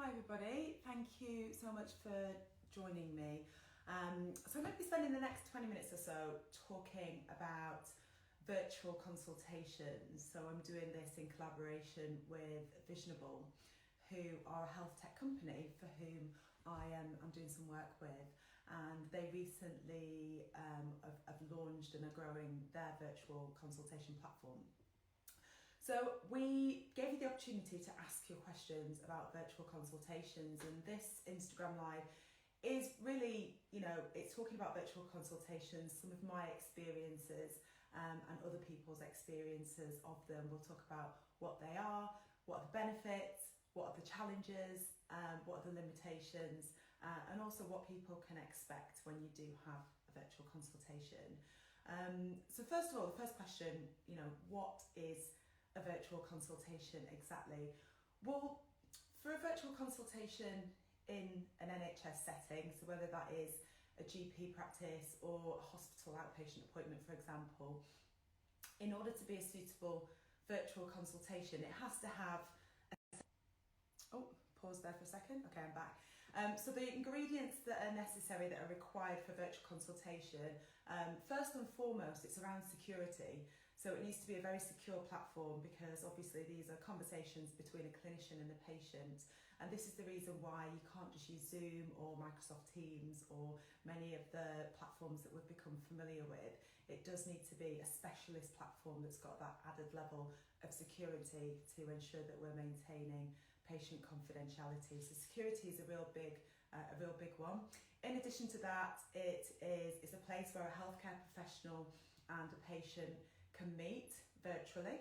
Hi everybody, thank you so much for joining me. So I'm going to be spending the next 20 minutes or so talking about virtual consultations. So I'm doing this in collaboration with Visionable, who are a health tech company for whom I'm doing some work with, and they recently have launched and are growing their virtual consultation platform. So we gave you the opportunity to ask your questions about virtual consultations, and this Instagram Live is really, it's talking about virtual consultations, some of my experiences and other people's experiences of them. We'll talk about what they are, what are the benefits, what are the challenges, what are the limitations, and also what people can expect when you do have a virtual consultation. So first of all, the first question, what is a virtual consultation exactly? Well, for a virtual consultation in an NHS setting, so whether that is a GP practice or a hospital outpatient appointment, for example, in order to be a suitable virtual consultation, it has to have pause there for a second. Okay, I'm back. So the ingredients that are necessary, that are required for virtual consultation, first and foremost, it's around security. So it needs to be a very secure platform, because obviously these are conversations between a clinician and a patient. And this is the reason why you can't just use Zoom or Microsoft Teams or many of the platforms that we've become familiar with. It does need to be a specialist platform that's got that added level of security to ensure that we're maintaining patient confidentiality. So security is a real big one. In addition to that, it's a place where a healthcare professional and a patient can meet virtually,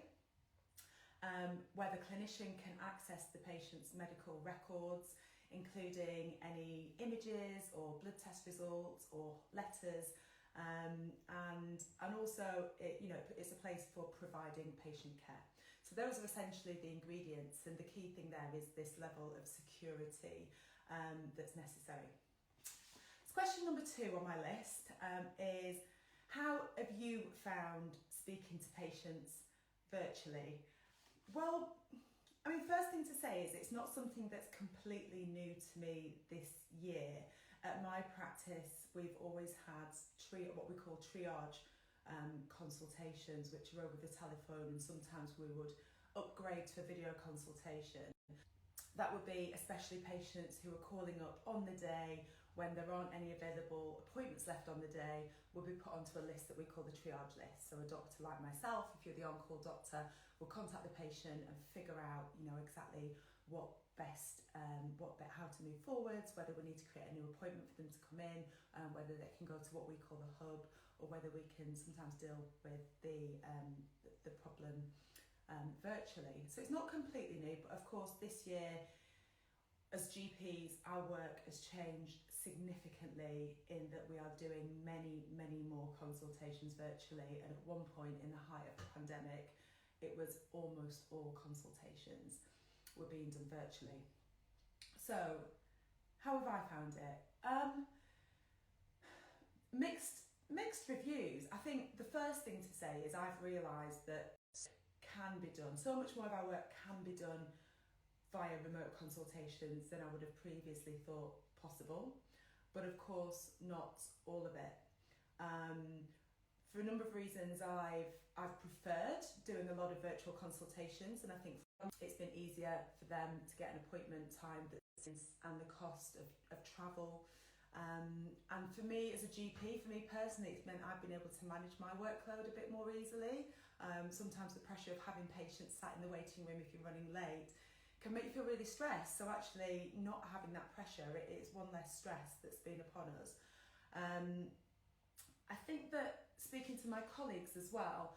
where the clinician can access the patient's medical records, including any images or blood test results or letters, and also it's a place for providing patient care. So those are essentially the ingredients, and the key thing there is this level of security that's necessary. So question number 2 on my list is, how have you found speaking to patients virtually? Well, first thing to say is it's not something that's completely new to me this year. At my practice, we've always had what we call triage consultations, which are over the telephone, and sometimes we would upgrade to a video consultation. That would be especially patients who are calling up on the day when there aren't any available appointments left on the day, will be put onto a list that we call the triage list. So a doctor like myself, if you're the on-call doctor, will contact the patient and figure out, exactly how to move forwards, whether we need to create a new appointment for them to come in, whether they can go to what we call the hub, or whether we can sometimes deal with the problem virtually. So it's not completely new, but of course this year, as GPs, our work has changed significantly in that we are doing many, many more consultations virtually, and at one point in the height of the pandemic, it was almost all consultations were being done virtually. So how have I found it? Mixed reviews. I think the first thing to say is I've realised that can be done. So much more of our work can be done via remote consultations than I would have previously thought possible. But of course, not all of it. For a number of reasons, I've preferred doing a lot of virtual consultations, and I think it's been easier for them to get an appointment time and the cost of travel. And for me as a GP, for me personally, it's meant I've been able to manage my workload a bit more easily. Sometimes the pressure of having patients sat in the waiting room if you're running late can make you feel really stressed. So actually not having that pressure, it's one less stress that's been upon us. I think that speaking to my colleagues as well,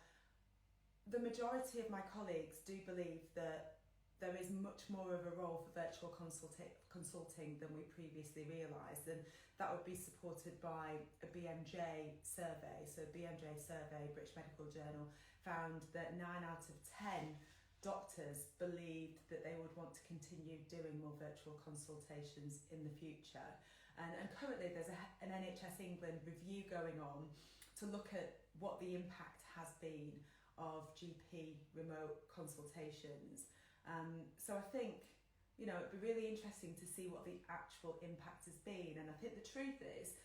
the majority of my colleagues do believe that there is much more of a role for virtual consulting than we previously realised, and that would be supported by a BMJ survey. So a BMJ survey, British Medical Journal, found that 9 out of 10 doctors believed that they would want to continue doing more virtual consultations in the future. And currently there's an NHS England review going on to look at what the impact has been of GP remote consultations. So I think, it'd be really interesting to see what the actual impact has been. And I think the truth is,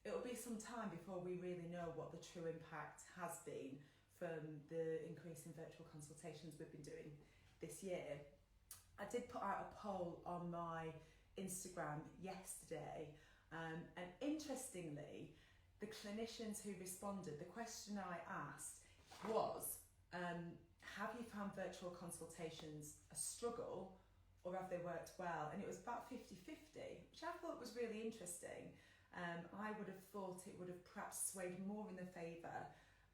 it'll be some time before we really know what the true impact has been from the increase in virtual consultations we've been doing this year. I did put out a poll on my Instagram yesterday, and interestingly, the clinicians who responded, the question I asked was, have you found virtual consultations a struggle or have they worked well? And it was about 50-50, which I thought was really interesting. I would have thought it would have perhaps swayed more in the favour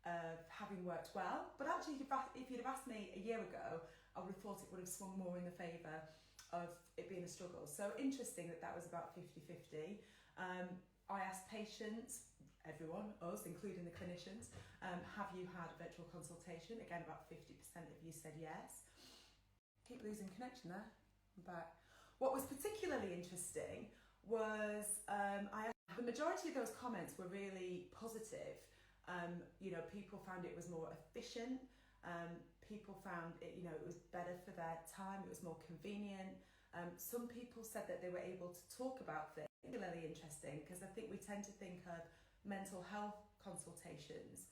of having worked well, but actually if you'd have asked me a year ago, I would have thought it would have swung more in the favour of it being a struggle. So interesting that was about 50-50. I asked patients, everyone, us, including the clinicians, have you had a virtual consultation? Again, about 50% of you said yes. Keep losing connection there. I'm back. What was particularly interesting was the majority of those comments were really positive. People found it was more efficient. People found it, it was better for their time. It was more convenient. Some people said that they were able to talk about things. Particularly interesting, because I think we tend to think of mental health consultations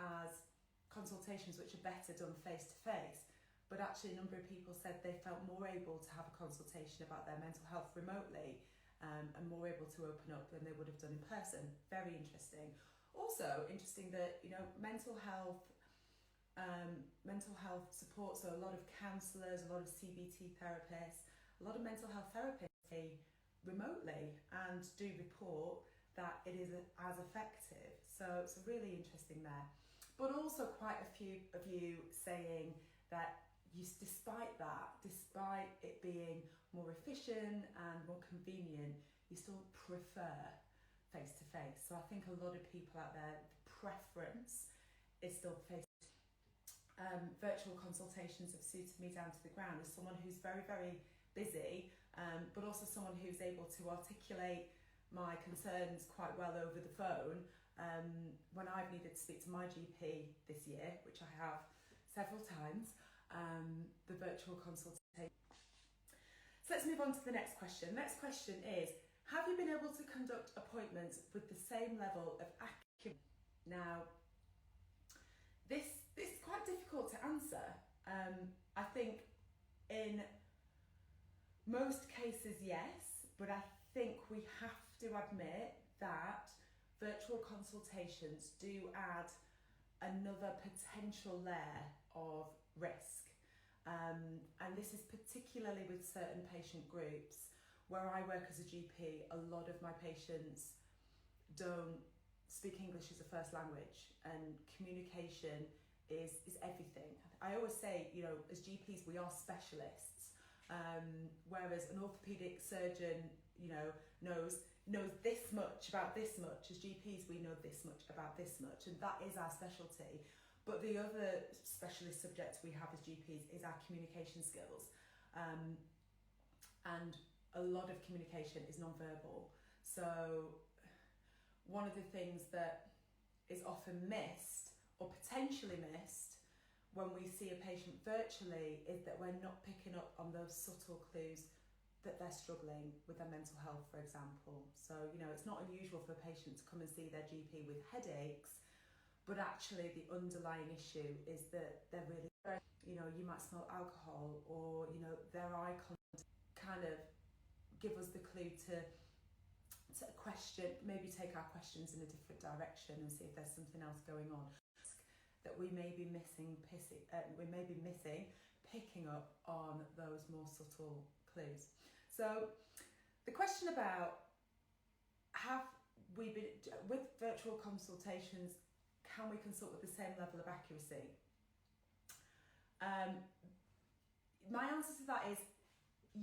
as consultations which are better done face to face, but actually a number of people said they felt more able to have a consultation about their mental health remotely, and more able to open up than they would have done in person. Very interesting. Also interesting that mental health support, so a lot of counsellors, a lot of CBT therapists, a lot of mental health therapists remotely and do report that it is as effective. So it's really interesting there. But also quite a few of you saying that despite it being more efficient and more convenient, you still prefer face-to-face. So I think a lot of people out there, the preference is still face-to-face. Virtual consultations have suited me down to the ground as someone who's very, very busy, but also someone who's able to articulate my concerns quite well over the phone. When I've needed to speak to my GP this year, which I have several times, the virtual consultation. So let's move on to the next question. The next question is, have you been able to conduct appointments with the same level of acumen? Now, this is quite difficult to answer. I think in most cases, yes, but I think we have to admit that virtual consultations do add another potential layer of risk. And this is particularly with certain patient groups. Where I work as a GP, a lot of my patients don't speak English as a first language, and communication is everything. I always say, as GPs, we are specialists. Whereas an orthopaedic surgeon, knows this much about this much. As GPs, we know this much about this much, and that is our specialty. But the other specialist subject we have as GPs is our communication skills. And a lot of communication is non-verbal. So one of the things that is often missed, or potentially missed, when we see a patient virtually is that we're not picking up on those subtle clues that they're struggling with their mental health, for example. So, it's not unusual for a patient to come and see their GP with headaches, but actually the underlying issue is that they're really, you might smell alcohol, or, their eye contact kind of give us the clue to question, maybe take our questions in a different direction and see if there's something else going on that we may be missing, picking up on those more subtle clues. So the question about have we been, with virtual consultations, can we consult with the same level of accuracy? My answer to that is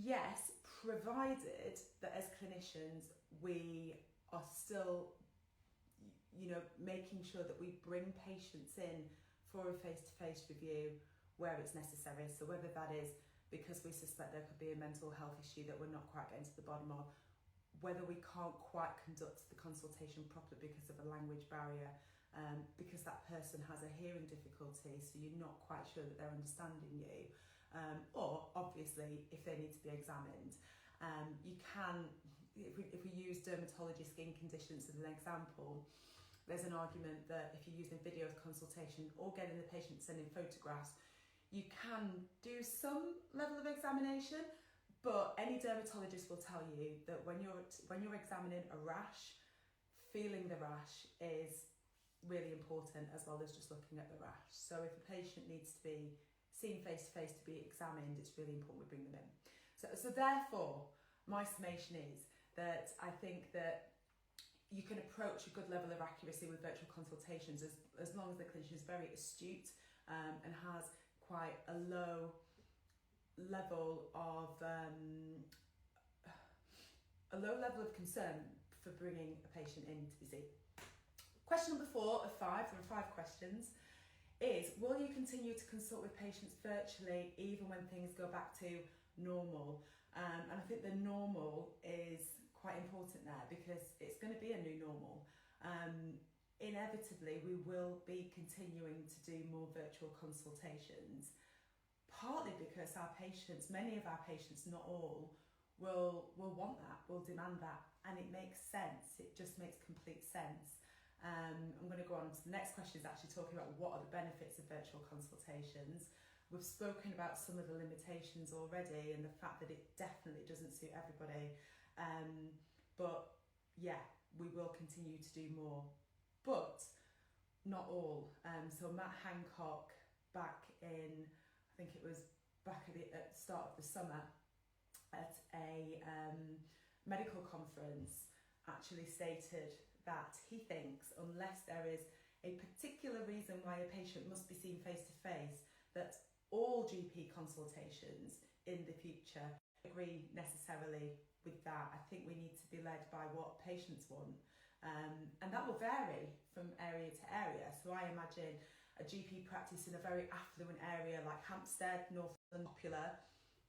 yes, provided that as clinicians we are still, making sure that we bring patients in for a face-to-face review where it's necessary. So whether that is because we suspect there could be a mental health issue that we're not quite getting to the bottom of, whether we can't quite conduct the consultation properly because of a language barrier, because that person has a hearing difficulty, so you're not quite sure that they're understanding you. or obviously if they need to be examined. You can, if we use dermatology skin conditions as an example, there's an argument that if you're using video consultation or getting the patient to send in photographs, you can do some level of examination, but any dermatologist will tell you that when you're examining a rash, feeling the rash is really important as well as just looking at the rash. So if a patient needs to be seen face to face to be examined, it's really important we bring them in. So therefore, my summation is that I think that you can approach a good level of accuracy with virtual consultations as long as the clinician is very astute and has quite a low level of concern for bringing a patient in to be seen. Question number 4 of 5, there are 5 questions, is will you continue to consult with patients virtually even when things go back to normal? And I think the normal is quite important there because it's going to be a new normal. Inevitably, we will be continuing to do more virtual consultations, partly because our patients, many of our patients, not all, will want that, will demand that, and it makes sense. It just makes complete sense. I'm going to go on to the next question, is actually talking about what are the benefits of virtual consultations. We've spoken about some of the limitations already and the fact that it definitely doesn't suit everybody. But yeah, we will continue to do more, but not all. So Matt Hancock, back in, I think it was back at the start of the summer at a medical conference, actually stated that he thinks unless there is a particular reason why a patient must be seen face to face, that all GP consultations in the future agree necessarily with that. I think we need to be led by what patients want, and that will vary from area to area. So I imagine a GP practice in a very affluent area like Hampstead, North London, popular,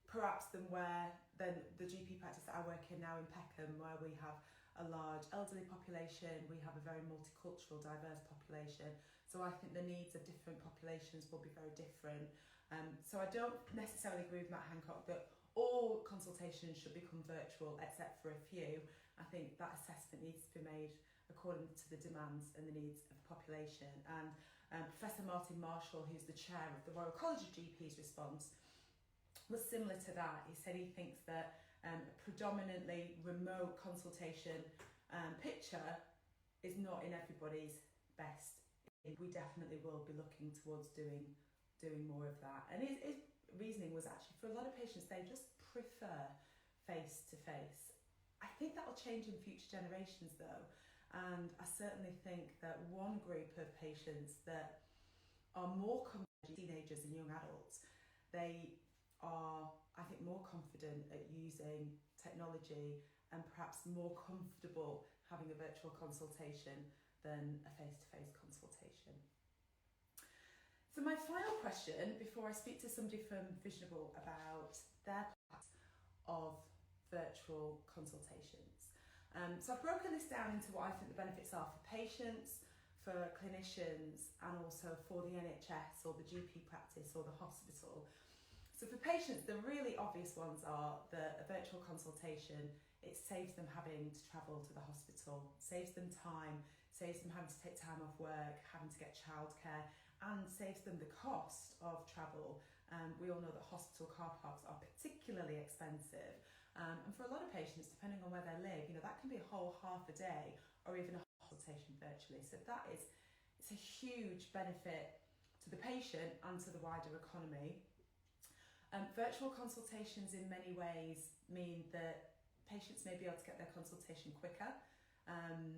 perhaps than the GP practice that I work in now in Peckham, where we have a large elderly population, we have a very multicultural, diverse population. So I think the needs of different populations will be very different. So I don't necessarily agree with Matt Hancock that all consultations should become virtual except for a few. I think that assessment needs to be made according to the demands and the needs of the population. And Professor Martin Marshall, who's the chair of the Royal College of GPs, response was similar to that. He said he thinks that a predominantly remote consultation picture is not in everybody's best. We definitely will be looking towards doing more of that. And his reasoning was actually for a lot of patients, they just prefer face to face. I think that will change in future generations though. And I certainly think that one group of patients that are more teenagers and young adults, they are, I think, more confident at using technology and perhaps more comfortable having a virtual consultation than a face-to-face consultation. So my final question, before I speak to somebody from Visionable about their part of virtual consultations. So I've broken this down into what I think the benefits are for patients, for clinicians, and also for the NHS or the GP practice or the hospital. So for patients, the really obvious ones are that a virtual consultation, it saves them having to travel to the hospital, saves them time, saves them having to take time off work, having to get childcare, and saves them the cost of travel. We all know that hospital car parks are particularly expensive. And for a lot of patients, depending on where they live, that can be a whole half a day or even a consultation virtually. So it's a huge benefit to the patient and to the wider economy. Virtual consultations in many ways mean that patients may be able to get their consultation quicker,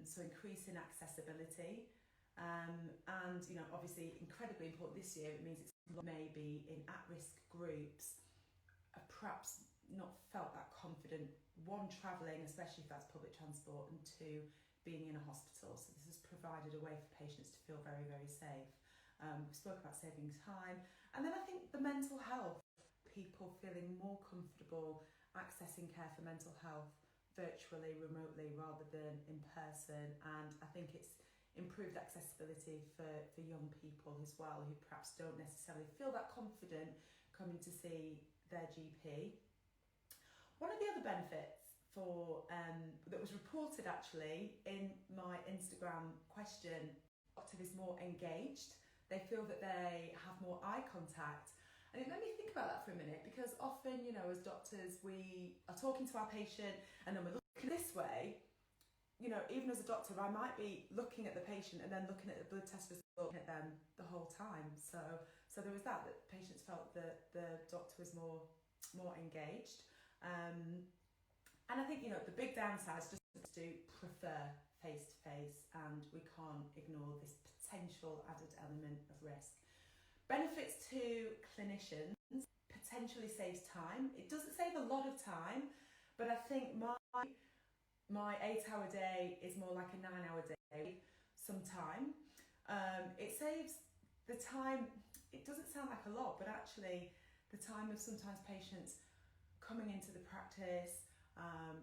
so increasing accessibility. And obviously incredibly important this year, it means it's maybe in at-risk groups have perhaps not felt that confident, one, travelling, especially if that's public transport, and two, being in a hospital. So this has provided a way for patients to feel very, very safe. We spoke about saving time. And then I think the mental health, people feeling more comfortable accessing care for mental health virtually, remotely, rather than in person. And I think it's improved accessibility for young people as well, who perhaps don't necessarily feel that confident coming to see their GP. One of the other benefits that was reported actually in my Instagram question, doctor is more engaged. They feel that they have more eye contact. And it made me think about that for a minute, because often, you know, as doctors, we are talking to our patient and then we're looking this way. You know, even as a doctor, I might be looking at the patient and then looking at the blood test result, looking at them the whole time. So there was that patients felt that the doctor was more engaged. And I think, you know, the big downside is just to prefer face-to-face, and we can't ignore this potential added element of risk. Benefits to clinicians: potentially saves time. It doesn't save a lot of time, but I think my 8-hour day is more like a 9-hour day sometime. It saves the time. It doesn't sound like a lot, but actually the time of sometimes patients coming into the practice,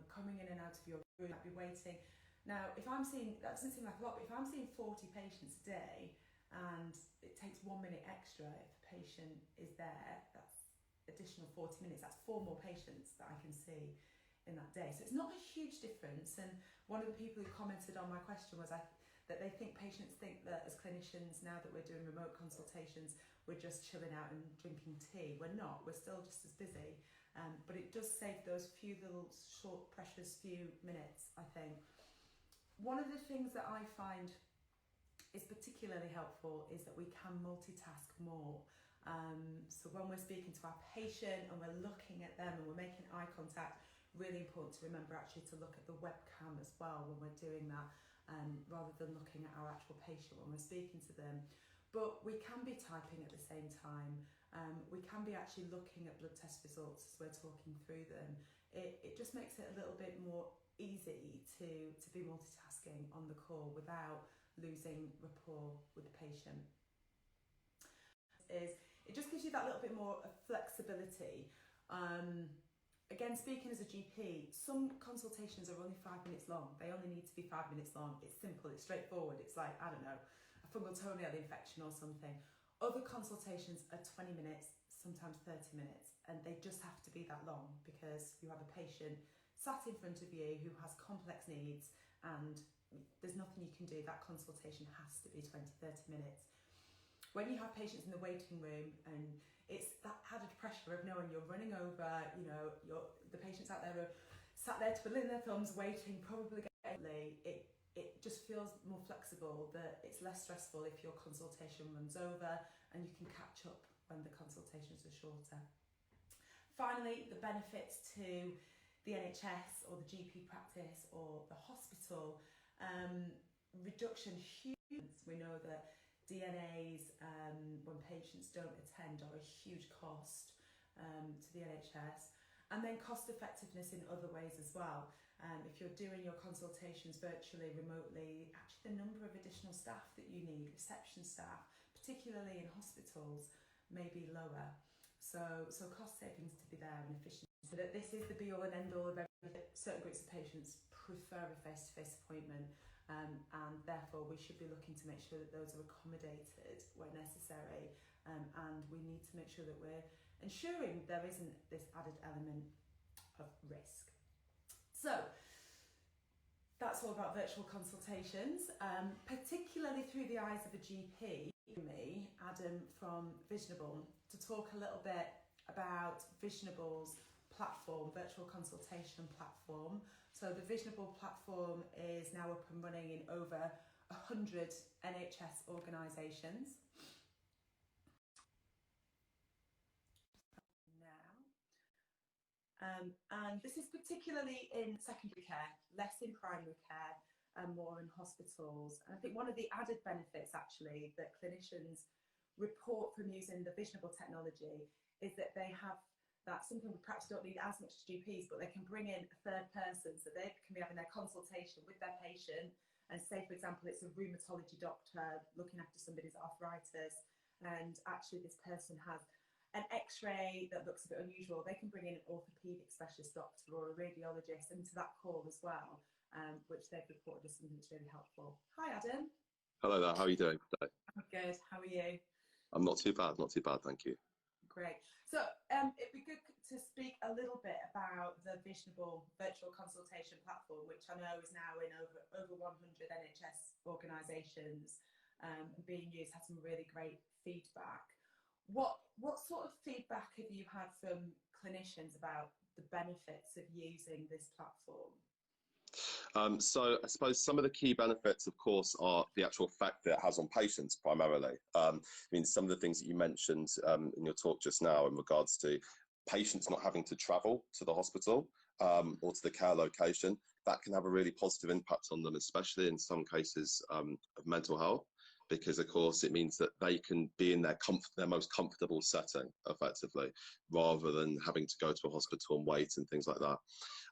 coming in and out of your room, might be waiting. Now, if I'm seeing, that doesn't seem like a lot, but if I'm seeing 40 patients a day and it takes 1 minute extra if a patient is there, that's additional 40 minutes. That's 4 more patients that I can see in that day. So it's not a huge difference. And one of the people who commented on my question was that they think patients think that as clinicians, now that we're doing remote consultations, we're just chilling out and drinking tea. We're not. We're still just as busy. But it does save those few little short, precious few minutes, I think. One of the things that I find is particularly helpful is that we can multitask more. So when we're speaking to our patient and we're looking at them and we're making eye contact, really important to remember actually to look at the webcam as well when we're doing that, rather than looking at our actual patient when we're speaking to them. But we can be typing at the same time. We can be actually looking at blood test results as we're talking through them. It just makes it a little bit more easy to be multitasking on the call without losing rapport with the patient. It just gives you that little bit more flexibility. Again, speaking as a GP, some consultations are only 5 minutes long. They only need to be 5 minutes long. It's simple, it's straightforward. It's like, I don't know, a fungal toenail infection or something. Other consultations are 20 minutes, sometimes 30 minutes, and they just have to be that long because you have a patient sat in front of you who has complex needs, and there's nothing you can do. That consultation has to be 20-30 minutes. When you have patients in the waiting room, and it's that added pressure of knowing you're running over, you know, the patients out there are sat there twiddling their thumbs, waiting, probably getting it just feels more flexible, that it's less stressful if your consultation runs over, and you can catch up when the consultations are shorter. Finally, the benefits to the NHS or the GP practice or the hospital, reduction huge. We know that DNAs, when patients don't attend, are a huge cost to the NHS. And then cost effectiveness in other ways as well. If you're doing your consultations virtually, remotely, actually the number of additional staff that you need, reception staff, particularly in hospitals, may be lower. So cost savings to be there and efficiency. So that this is the be-all and end-all of everything. Certain groups of patients prefer a face-to-face appointment, and therefore we should be looking to make sure that those are accommodated where necessary, and we need to make sure that we're ensuring there isn't this added element of risk. So that's all about virtual consultations, particularly through the eyes of a GP. Me, Adam from Visionable, to talk a little bit about Visionable's platform, virtual consultation platform. So the Visionable platform is now up and running in over 100 NHS organisations. And this is particularly in secondary care, less in primary care, and more in hospitals. And I think one of the added benefits actually that clinicians report from using the Visionable technology is that they have that something we perhaps don't need as much as GPs, but they can bring in a third person, so they can be having their consultation with their patient, and say, for example, it's a rheumatology doctor looking after somebody's arthritis, and actually this person has an x-ray that looks a bit unusual. They can bring in an orthopaedic specialist doctor or a radiologist into that call as well, which they've reported as something that's really helpful. Hi, Adam. Hello there, how are you doing today? I'm good, how are you? I'm not too bad, thank you. Great. So it'd be good to speak a little bit about the Visionable virtual consultation platform, which I know is now in over 100 NHS organisations being used, had some really great feedback. What sort of feedback have you had from clinicians about the benefits of using this platform? So I suppose some of the key benefits, of course, are the actual effect that it has on patients primarily. I mean, some of the things that you mentioned in your talk just now in regards to patients not having to travel to the hospital or to the care location, that can have a really positive impact on them, especially in some cases of mental health, because of course it means that they can be in their most comfortable setting effectively, rather than having to go to a hospital and wait and things like that.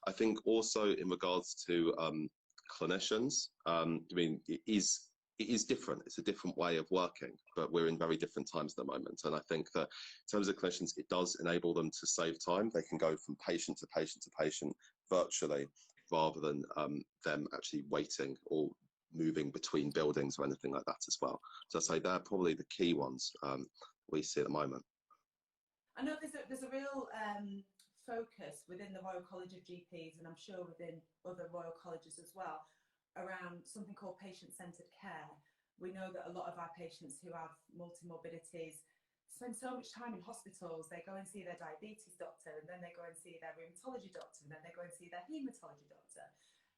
I think also in regards to clinicians, I mean, it is different. It's a different way of working, but we're in very different times at the moment. And I think that in terms of clinicians, it does enable them to save time. They can go from patient to patient to patient virtually, rather than them actually waiting or moving between buildings or anything like that as well. So I'd say they're probably the key ones we see at the moment. I know there's a real focus within the Royal College of GPs, and I'm sure within other Royal Colleges as well, around something called patient-centred care. We know that a lot of our patients who have multi-morbidities spend so much time in hospitals. They go and see their diabetes doctor, and then they go and see their rheumatology doctor, and then they go and see their haematology doctor.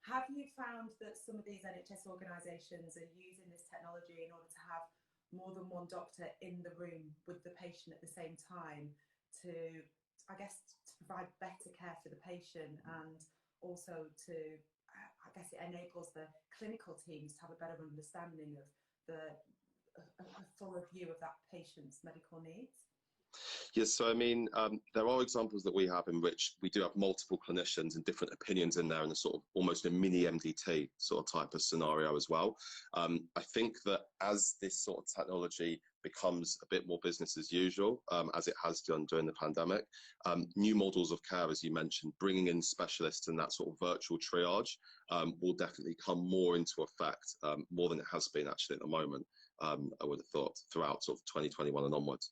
Have you found that some of these NHS organisations are using this technology in order to have more than one doctor in the room with the patient at the same time to, I guess, to provide better care for the patient, and also to, I guess it enables the clinical teams to have a better understanding of a fuller view of that patient's medical needs? Yes, so I mean, there are examples that we have in which we do have multiple clinicians and different opinions in there, in a sort of almost a mini MDT sort of type of scenario as well. I think that as this sort of technology becomes a bit more business as usual, as it has done during the pandemic, new models of care, as you mentioned, bringing in specialists and that sort of virtual triage will definitely come more into effect, more than it has been actually at the moment, I would have thought, throughout sort of 2021 and onwards.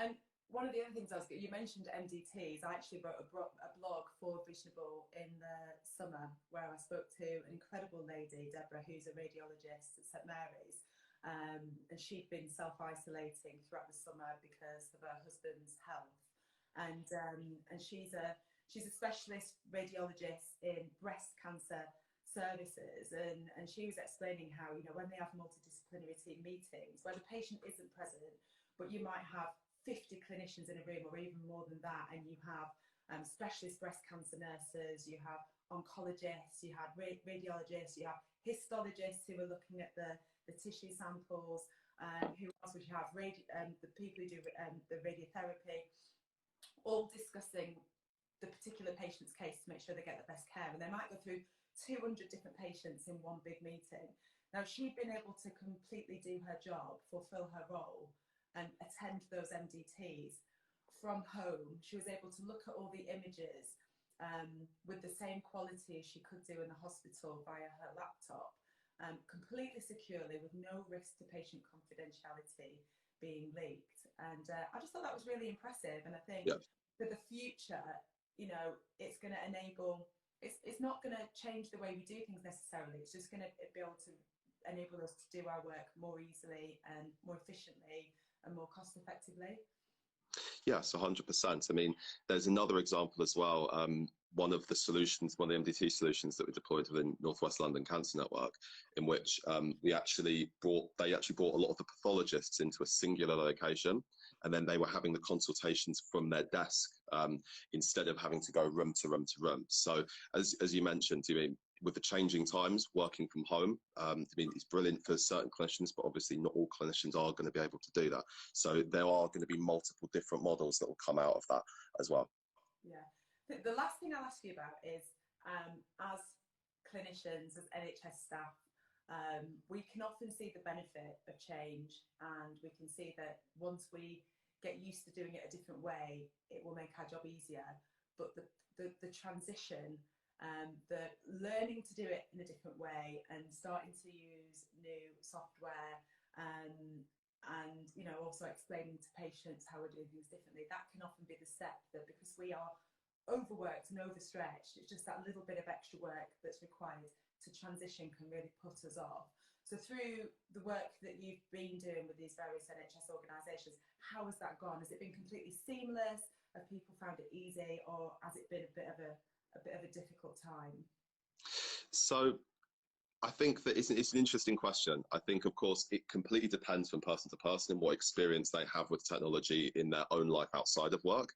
And one of the other things you mentioned MDTs. I actually wrote a blog for Visionable in the summer, where I spoke to an incredible lady, Deborah, who's a radiologist at St Mary's, and she'd been self-isolating throughout the summer because of her husband's health. And she's a specialist radiologist in breast cancer services, and she was explaining how, you know, when they have multidisciplinary team meetings where the patient isn't present, but you might have 50 clinicians in a room, or even more than that, and you have specialist breast cancer nurses, you have oncologists, you have radiologists, you have histologists who are looking at the tissue samples, who else would you have, the people who do the radiotherapy, all discussing the particular patient's case to make sure they get the best care. And they might go through 200 different patients in one big meeting. Now, she'd been able to completely do her job, fulfill her role, and attend those MDTs from home. She was able to look at all the images with the same quality as she could do in the hospital via her laptop, completely securely, with no risk to patient confidentiality being leaked. And I just thought that was really impressive. And I think for the future, you know, it's going to enable, it's not going to change the way we do things necessarily. It's just going to be able to enable us to do our work more easily and more efficiently and more cost effectively. Yes, 100%. I mean, there's another example as well. One of the solutions, one of the MDT solutions that we deployed within North West London Cancer Network, in which they actually brought a lot of the pathologists into a singular location, and then they were having the consultations from their desk instead of having to go room to room to room. So as you mentioned, I mean, with the changing times, working from home, I mean, it's brilliant for certain clinicians, but obviously not all clinicians are going to be able to do that. So there are going to be multiple different models that will come out of that as well. Yeah. The last thing I'll ask you about is, as clinicians, as NHS staff, we can often see the benefit of change, and we can see that once we get used to doing it a different way, it will make our job easier. But the transition, the learning to do it in a different way and starting to use new software, and also explaining to patients how we're doing things differently, that can often be the step that, because we are overworked and overstretched, it's just that little bit of extra work that's required to transition can really put us off. So through the work that you've been doing with these various NHS organisations, how has that gone? Has it been completely seamless? Have people found it easy, or has it been a bit of a difficult time? So I think that it's an interesting question. I think, of course, it completely depends from person to person and what experience they have with technology in their own life outside of work.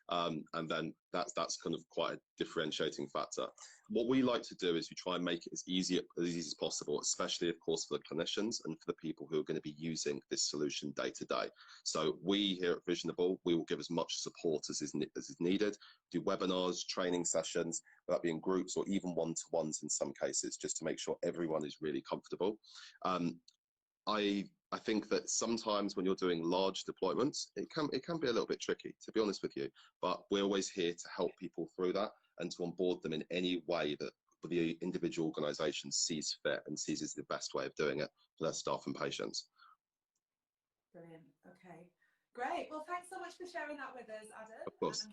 And then that's kind of quite a differentiating factor. What we like to do is we try and make it as easy as possible, especially, of course, for the clinicians and for the people who are going to be using this solution day to day. So we here at Visionable, we will give as much support as is needed, do webinars, training sessions, whether that be in groups or even one-to-ones in some cases, just to make sure everyone is really comfortable. I think that sometimes when you're doing large deployments, it can be a little bit tricky, to be honest with you, but we're always here to help people through that and to onboard them in any way that the individual organisation sees fit and sees is the best way of doing it for their staff and patients. Brilliant. Okay, great. Well, thanks so much for sharing that with us, Adam. Of course. And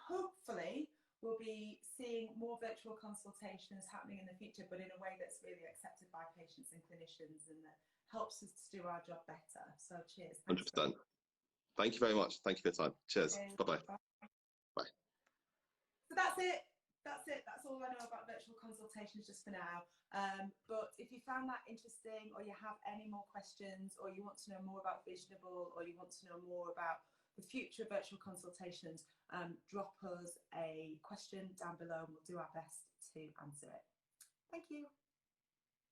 hopefully we'll be seeing more virtual consultations happening in the future, but in a way that's really accepted by patients and clinicians and that helps us to do our job better. So cheers. 100%. Thank you very much. Thank you for your time. Cheers. Cheers. Bye-bye. Bye. So that's it. That's all I know about virtual consultations just for now. But if you found that interesting, or you have any more questions, or you want to know more about Visionable, or you want to know more about the future of virtual consultations, drop us a question down below and we'll do our best to answer it. Thank you.